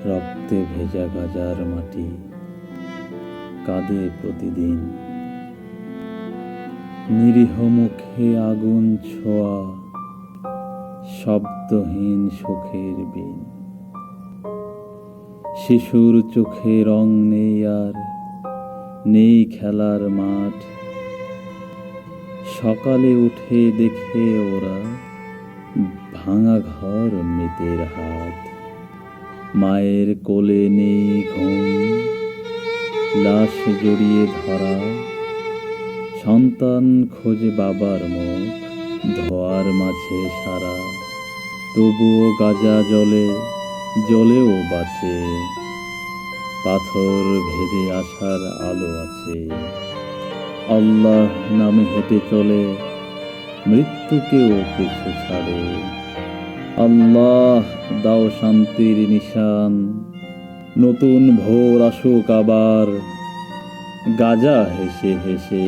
রক্তে ভেজা গাজার মাটি কাঁদে প্রতিদিন। নিরীহ মুখে আগুন ছোঁয়া, শব্দহীন সুখের বিন। শিশুর চোখে রং নেই আর, নেই খেলার মাঠ। সকালে উঠে দেখে ওরা ভাঙা ঘর, মৃতের হাত। মায়ের কোলে নেই ঘুম, লাশ জড়িয়ে ধরা। সন্তান খোঁজে বাবার মুখ, ধোয়ার মাঝে সারা। তবুও গাজা জ্বলে, জ্বলেও বাঁচে। পাথর ভেদে আসার আলো আছে। আল্লাহ নামে হেঁটে চলে, মৃত্যুকেও পিছু ছাড়ে। আল্লাহ দাও শান্তির নিশান, নতুন ভোর আসুক আবার। গাজা হেসে হেসে